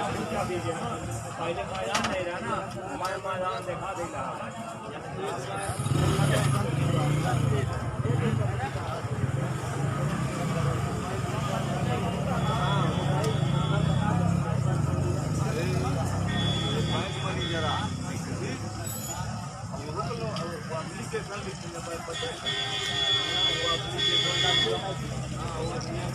पहले मैदान नहीं रहा ना, हमारे मैदान दिखा देगा।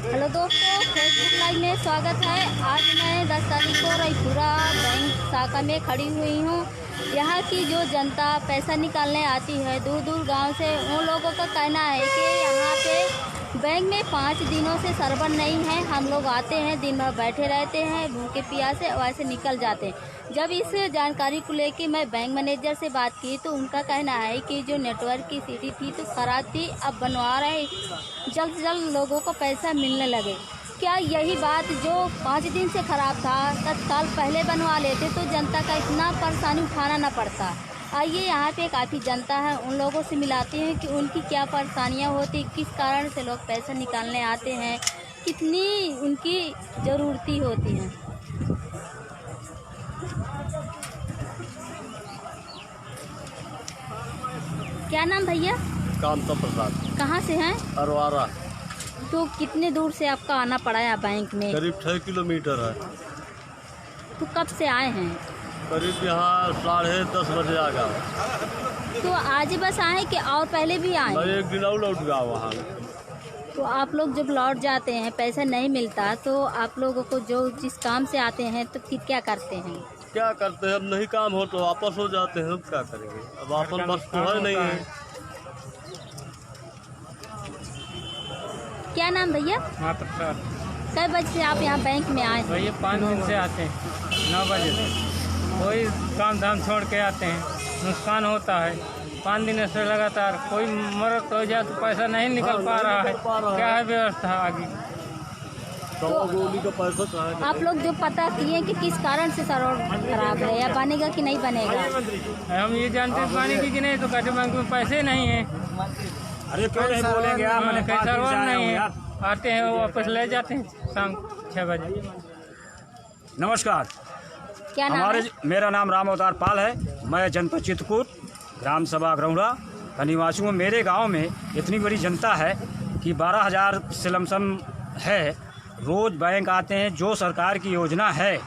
हेलो दोस्तों, फेसबुक लाइव में स्वागत है। आज मैं 10 तारीख को रायपुरा बैंक शाखा में खड़ी हुई हूँ। यहाँ की जो जनता पैसा निकालने आती है दूर दूर गांव से, उन लोगों का कहना है कि यहाँ पे बैंक में 5 दिनों से सर्वर नहीं है। हम लोग आते हैं, दिन भर बैठे रहते हैं, भूखे प्यासे वैसे निकल जाते हैं। जब इस जानकारी को लेकर मैं बैंक मैनेजर से बात की तो उनका कहना है कि जो नेटवर्क की स्थिति थी तो खराब थी, अब बनवा रहे, जल्द से जल्द लोगों को पैसा मिलने लगे। क्या यही बात जो 5 दिन से ख़राब था तत्काल पहले बनवा लेते तो जनता का इतना परेशानी उठाना न पड़ता। आइए यहाँ पे काफ़ी जनता है, उन लोगों से मिलाते हैं कि उनकी क्या परेशानियाँ होती, किस कारण से लोग पैसा निकालने आते हैं, कितनी उनकी ज़रूरती होती हैं। क्या नाम भैया? कांता प्रसाद। कहाँ से हैं? अरवारा। तो कितने दूर से आपका आना पड़ा है बैंक में? करीब 6 किलोमीटर है। तो कब से आए हैं? करीब यहाँ 10:30 बजे आ गया। तो आज ही बस आए कि और पहले भी आए? मैं एक दिन और लौट गया वहाँ। तो आप लोग जब लौट जाते हैं, पैसा नहीं मिलता, तो आप लोगों को जो जिस काम से आते हैं तो फिर क्या करते हैं? क्या करते हैं, अब नहीं काम हो तो वापस हो जाते हैं। अब क्या करेंगे, अब अपन बस तो है नहीं है। क्या नाम भैया? कई बजे से आप यहाँ बैंक में आए? भैया 5 दिन से आते हैं, 9 बजे से। कोई काम धाम छोड़ के आते हैं, नुकसान होता है। 5 दिन से लगातार कोई मरद हो जाए तो पैसा नहीं निकल पा रहा है। क्या है व्यवस्था आगे? तो आप लोग जो पता किए कि किस कारण से सर्वर खराब है या बनेगा कि नहीं बनेगा? हम ये जानते हैं बनेगी कि नहीं, तो कहते बैंक में पैसे नहीं है। अरे क्यों नहीं बोलेंगे आप? सर्वर नहीं है, आते हैं वो वापस ले जाते हैं शाम 6 बजे। नमस्कार। क्या नाम है? मेरा नाम राम अवतार पाल है। मैं जनपद चित्रकूट ग्राम सभा ग्रौड़ा का निवासी हूँ। मेरे गांव में इतनी बड़ी जनता है कि 12,000 से लमसम है। रोज़ बैंक आते हैं। जो सरकार की योजना है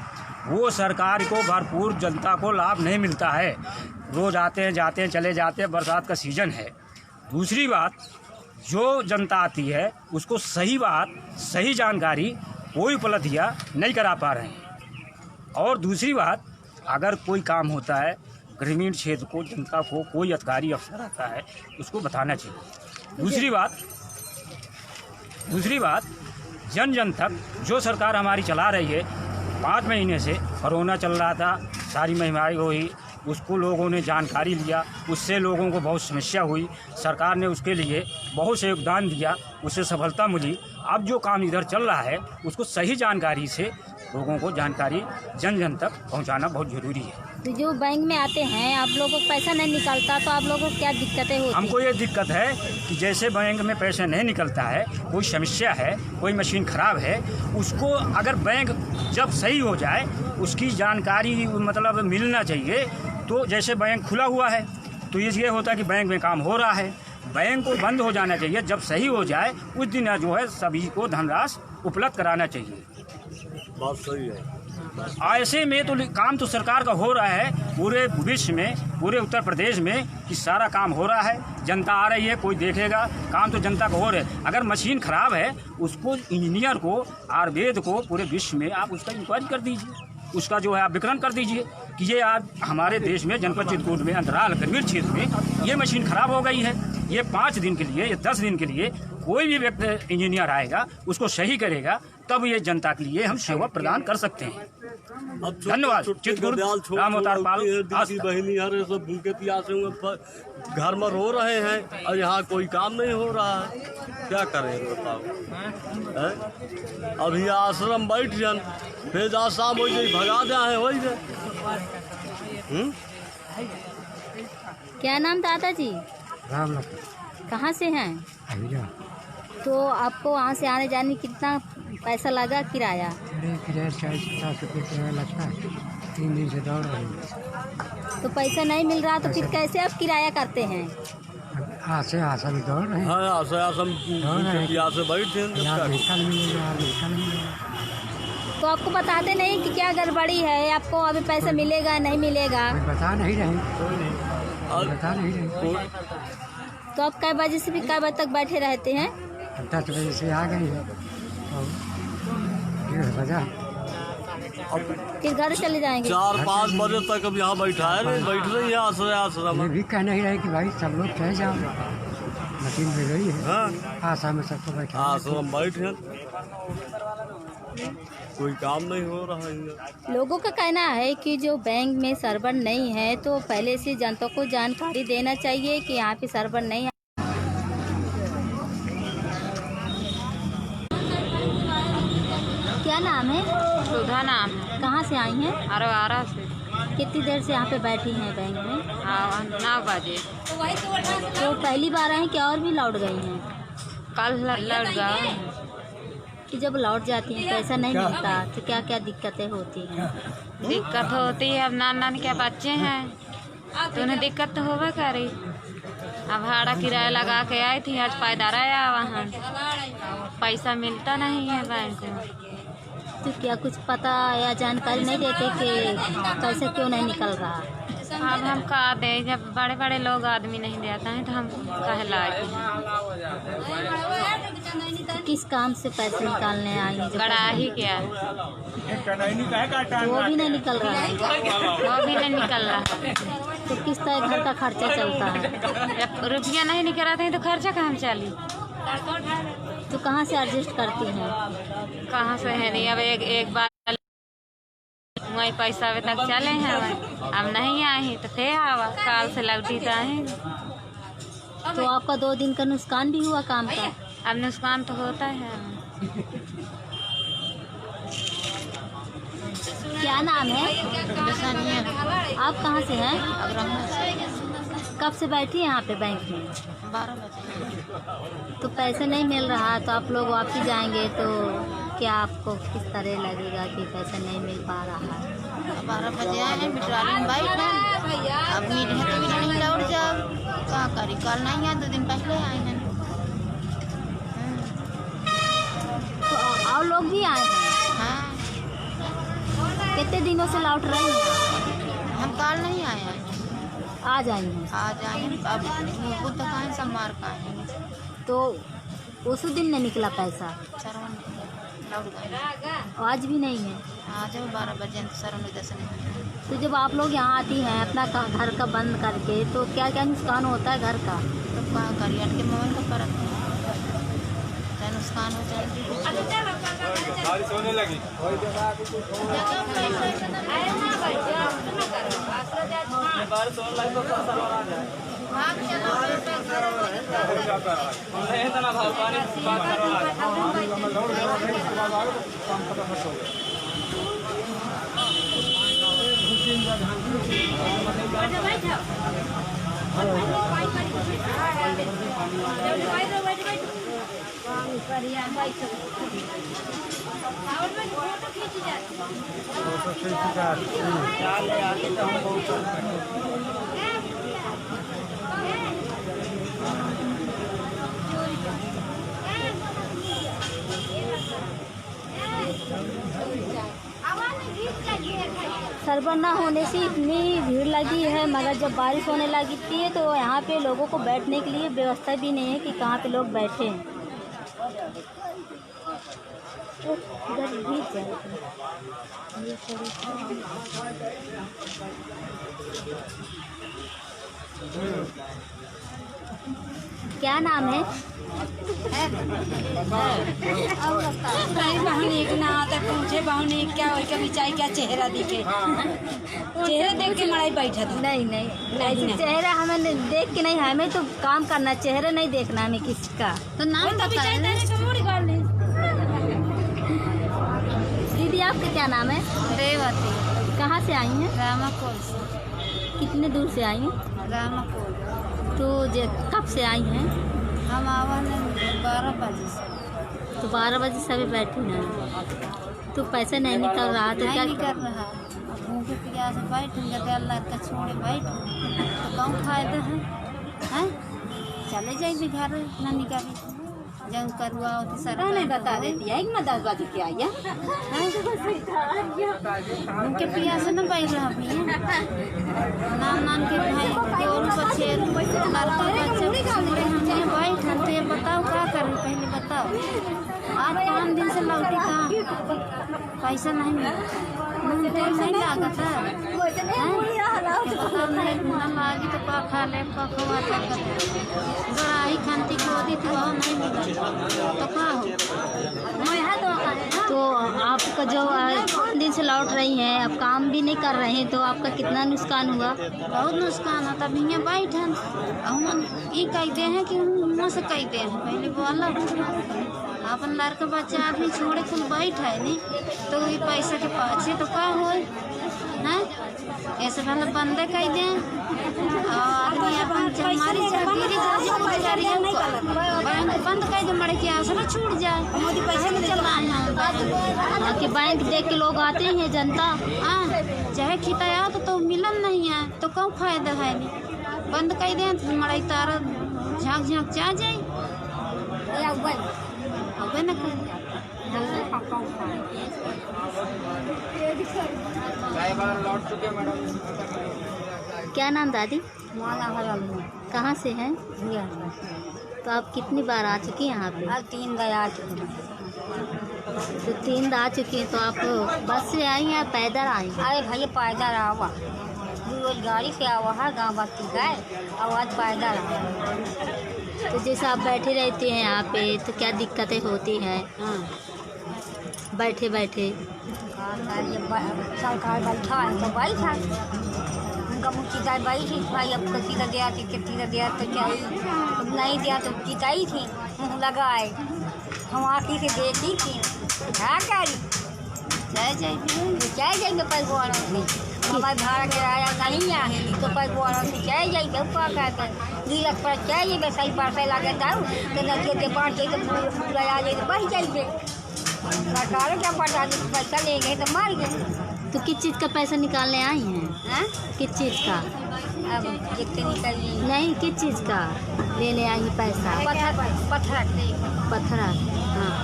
वो सरकार को भरपूर जनता को लाभ नहीं मिलता है। रोज़ आते हैं, जाते हैं, चले जाते हैं। बरसात का सीज़न है। दूसरी बात, जो जनता आती है उसको सही बात, सही जानकारी कोई उपलब्धियाँ नहीं करा पा रहे हैं। और दूसरी बात, अगर कोई काम होता है ग्रामीण क्षेत्र को, जनता को कोई अधिकारी अफसर आता है उसको बताना चाहिए। दूसरी बात जन तक जो सरकार हमारी चला रही है, 5 महीने से कोरोना चल रहा था, सारी महामारी हुई, उसको लोगों ने जानकारी लिया, उससे लोगों को बहुत समस्या हुई। सरकार ने उसके लिए बहुत से योगदान दिया, उससे सफलता मिली। अब जो काम इधर चल रहा है उसको सही जानकारी से लोगों को जानकारी जन तक पहुंचाना बहुत ज़रूरी है। तो जो बैंक में आते हैं, आप लोगों को पैसा नहीं निकलता तो आप लोगों को क्या दिक्कतें होती? हमको ये दिक्कत है कि जैसे बैंक में पैसे नहीं निकलता है, कोई समस्या है, कोई मशीन ख़राब है, उसको अगर बैंक जब सही हो जाए उसकी जानकारी मतलब मिलना चाहिए। तो जैसे बैंक खुला हुआ है तो ये होता है कि बैंक में काम हो रहा है, बैंक को बंद हो जाना चाहिए। जब सही हो जाए उस दिन जो है सभी को धनराशि उपलब्ध कराना चाहिए। बात सही है। ऐसे में तो काम तो सरकार का हो रहा है पूरे विश्व में, पूरे उत्तर प्रदेश में कि सारा काम हो रहा है। जनता आ रही है, कोई देखेगा, काम तो जनता का हो रहा है। अगर मशीन ख़राब है उसको इंजीनियर को, आयुर्वेद को पूरे विश्व में आप उसका इंक्वायरी कर दीजिए, उसका जो है आप विकरण कर दीजिए कि ये आज हमारे देश में जनपद चित्रकूट में अंतराल ग्रामीण क्षेत्र में ये मशीन ख़राब हो गई है। ये 5 दिन के लिए या 10 दिन के लिए कोई भी व्यक्ति इंजीनियर आएगा उसको सही करेगा, तब ये जनता के लिए हम सेवा प्रदान कर सकते हैं। धन्यवाद। चित्रकूट राम अवतार पाल। बहनी हरे सब भूखे प्यासे घर में रो रहे हैं और यहाँ कोई काम नहीं हो रहा है। क्या करें बताओ? अभी आश्रम बैठ जन फिर जा शाम हो जाए, भगा दिया है हो जाए। क्या नाम दादाजी? राम। कहाँ से हैं? तो आपको वहाँ से आने जाने कितना पैसा लगा किराया? किराया 40-50 रुपये किराया लगता है। 3 दिन से दौड़ रही है। तो पैसा नहीं मिल रहा तो फिर कैसे आप किराया करते हैं? आसे आशा भी दौड़ रहे हैं। हाँ आशा आशा प्यास से बैठे हैं। यहाँ व्हीकल मिलेगा, व्हीकल मिलेगा। तो आपको बताते नहीं कि क्या गड़बड़ी है, आपको अभी पैसा मिलेगा नहीं मिलेगा? कोई बता नहीं रहे, बता नहीं रहे। तो आप कै बजे से भी कै बजे तक बैठे रहते हैं? 10 बजे से आ गए हैं और 1:30 बजा। फिर घर चले जाएंगे? 4-5 बजे तक अब यहाँ बैठ रही है आश्रय आश्रम। ये भी कह नहीं रहे कि भाई सब लोग चले जाओ, मशीन में गई है। हाँ आशा में सबको बैठा आश्रम बैठे, कोई काम नहीं हो रहा है। लोगों का कहना है कि जो बैंक में सर्वर नहीं है तो पहले से जनता को जानकारी देना चाहिए कि यहाँ पे सर्वर नहीं है। क्या नाम है? सुधा नाम है। कहाँ से आई हैं? अरवारा से। कितनी देर से यहाँ पे बैठी हैं बैंक में? 9 बजे। तो पहली बार आए कि और भी लौट गई हैं? कल लौट गए। कि जब लौट जाती हैं पैसा नहीं मिलता तो क्या क्या दिक्कतें होती हैं? दिक्कत होती है, अब नान के बच्चे हैं तो उन्हें दिक्कत तो होगा करी। अब भाड़ा किराया लगा के आई थी, आज पायदार आया वहाँ, पैसा मिलता नहीं है बैंक में। तो क्या कुछ पता या जानकारी नहीं देते कि पैसा क्यों नहीं निकल रहा? अब हम कहा दे, जब बड़े बड़े लोग आदमी नहीं देता है तो हम कहलाते हैं। किस काम से पैसे निकालने आई हैं? कड़ाही क्या, वो भी नहीं निकल रहा है? वो भी नहीं निकल रहा। तो किस तरह घर का खर्चा चलता है? जब रुपया नहीं निकल रहा तो खर्चा कहाँ चली? तो कहाँ से एडजस्ट करती हैं? कहाँ से है नहीं, अब एक बार वही पैसा अभी तक चले हैं, अब नहीं आई तो फिर आवा, काल से लौटी तो आई। तो आपका 2 दिन का नुकसान भी हुआ काम का? अब नुकसान तो होता है। क्या नाम है? आप कहाँ से हैं? कब से बैठी हैं यहाँ पे बैंक में? 12 बजे। तो पैसे नहीं मिल रहा तो आप लोग वापस जाएंगे तो क्या आपको किस तरह लगेगा कि पैसा नहीं मिल पा रहा है? 12 बजे आए हैं, बिटराली में बैठ हैं, अब मीट है तो भी नहीं लौट जाओ, क्या करी, कल नहीं है, 2 दिन पहले आए हैं। तो और लोग भी आए हैं? हाँ, कितने दिनों से लौट रहे हैं? हम कल नहीं आए हैं, आ जाएंगे। आज आए हैं। अब बुध तक आए, सोमवार का आएंगे। तो उस दिन नहीं निकला पैसा? सरवन लौट गए। आज भी नहीं है? आ जाओ 12 बजे तो सरवन 10 नहीं। तो जब आप लोग यहाँ आती हैं अपना घर का बंद करके तो क्या क्या नुकसान होता है घर का? तो क्या करिए, अटके मोबाइल का फर्क है, चाहे नुकसान हो चाहे सर्वर ना होने से इतनी भीड़ लगी है, मगर जब बारिश होने लगती है तो यहाँ पे लोगों को बैठने के लिए व्यवस्था भी नहीं है कि कहाँ पे लोग बैठे हैं। इधर भीड़ जाएगी। क्या नाम है? बहनी के ना आता पूछे बहनी क्या और क्या बिचाई क्या चेहरा दिखे, चेहरा देख के मड़ाई बैठा था। नहीं ऐसे चेहरा हमें देख के नहीं, हमें तो काम करना, चेहरा नहीं देखना हमें किसी का। तो नाम बताए दीदी आपका क्या नाम है? रेवती। कहाँ से आई हैं? रामाकोल से। कितने दूर से आई हैं? रामाकोल। तो कब से आई हैं? हम आवा 12 बजे से। तो 12 बजे सभी बैठे हैं, तो पैसे नहीं निकल रहा तो क्या नहीं कर रहा। भूखे प्यासे बैठेंगे तो अल्लाह का छोड़े बैठ तो कम फायदा है, हैं? चले जाएंगे घर ना निकाले जंग करवा तो सरकार नहीं बता देती है कि मैं 10 बजे के आई भूखे प्यासे न बैठ रहा भैया। नान के भाई और बच्चे लड़का बच्चे छोड़े हमने बैठ तो ये बताओ क्या करें, पहले बताओ। आज 5 दिन से लौटी कहाँ, पैसा नहीं मिला, नहीं लागत है, लागी तो पा खा ले पखवा गड़ाई खानती खोदी थी वहाँ नहीं मिला तो क्या हो। तो आपका जो 5 दिन से लौट रही हैं, अब काम भी नहीं कर रहे हैं, तो आपका कितना नुकसान हुआ? बहुत नुकसान होता। भैया बैठन हम ये कहते हैं कि हम से कहते हैं पहले बोला अपन लड़का बच्चा आदमी छोड़े कुल बैठ है नहीं तो ये पैसा के पाछे तो क्या हो हैं, ऐसे भले बंदे कह दें और आदमी अपन हमारी जागीरी बैंक बंद कर दे मरे के आसरा छूट जाए, मोदी पैसा नहीं चल रहा है कि बैंक देख के लोग आते हैं जनता, हाँ चाहे खिताया तो मिलन नहीं है तो कौन फायदा है नहीं, बंद कर दें तो मरे तारा झाँक झाँक जा जाए अब न क्या नाम दादी? माला हरल कहाँ से हैं? तो आप कितनी बार आ चुकी हैं यहाँ पे? आज 3 गया चुकी। तो 3 आ चुकी हैं, तो आप बस से आई हैं या पैदल आई? अरे भैया पैदल आवा, रोज गाड़ी से आवा है गाँव बस्ती का और आज पैदल आवा। तो जैसे आप बैठे रहते हैं यहाँ पे तो क्या दिक्कतें होती हैं? हाँ बैठे बैठे सरकार बैठा है तो बैठा उनका मुझे बैठी भाई अब किसी का दिया थी किसी का दिया तो क्या नहीं दिया तो जिताई थी लगाए हम आँखी से देखी थी क्या करी चाहे जाएंगे पैसे वालों से हमारे भाड़ा किराया नहीं आए तो पैसे वालों से चाहे जाएंगे क्या कहते हैं 2 लाख पर चाहिए मैं सही पैसा लगे जाऊँ तो नदियों के बाढ़ जाए तो पूरा आ जाए तो बढ़ जाएंगे सरकार क्या पता पैसा लेंगे तो मार गए। तो किस चीज़ का पैसा निकालने आई हैं? हाँ किस चीज़ का? अब जितने निकलिए नहीं, किस चीज़ का लेने आई पैसा? पत्थरा। हाँ,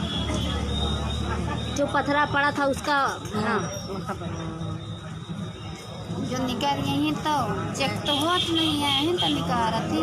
जो पत्थरा पड़ा था उसका। हाँ जो निकल गई हैं तो चेक तो होत नहीं है तो निकाल रही थी।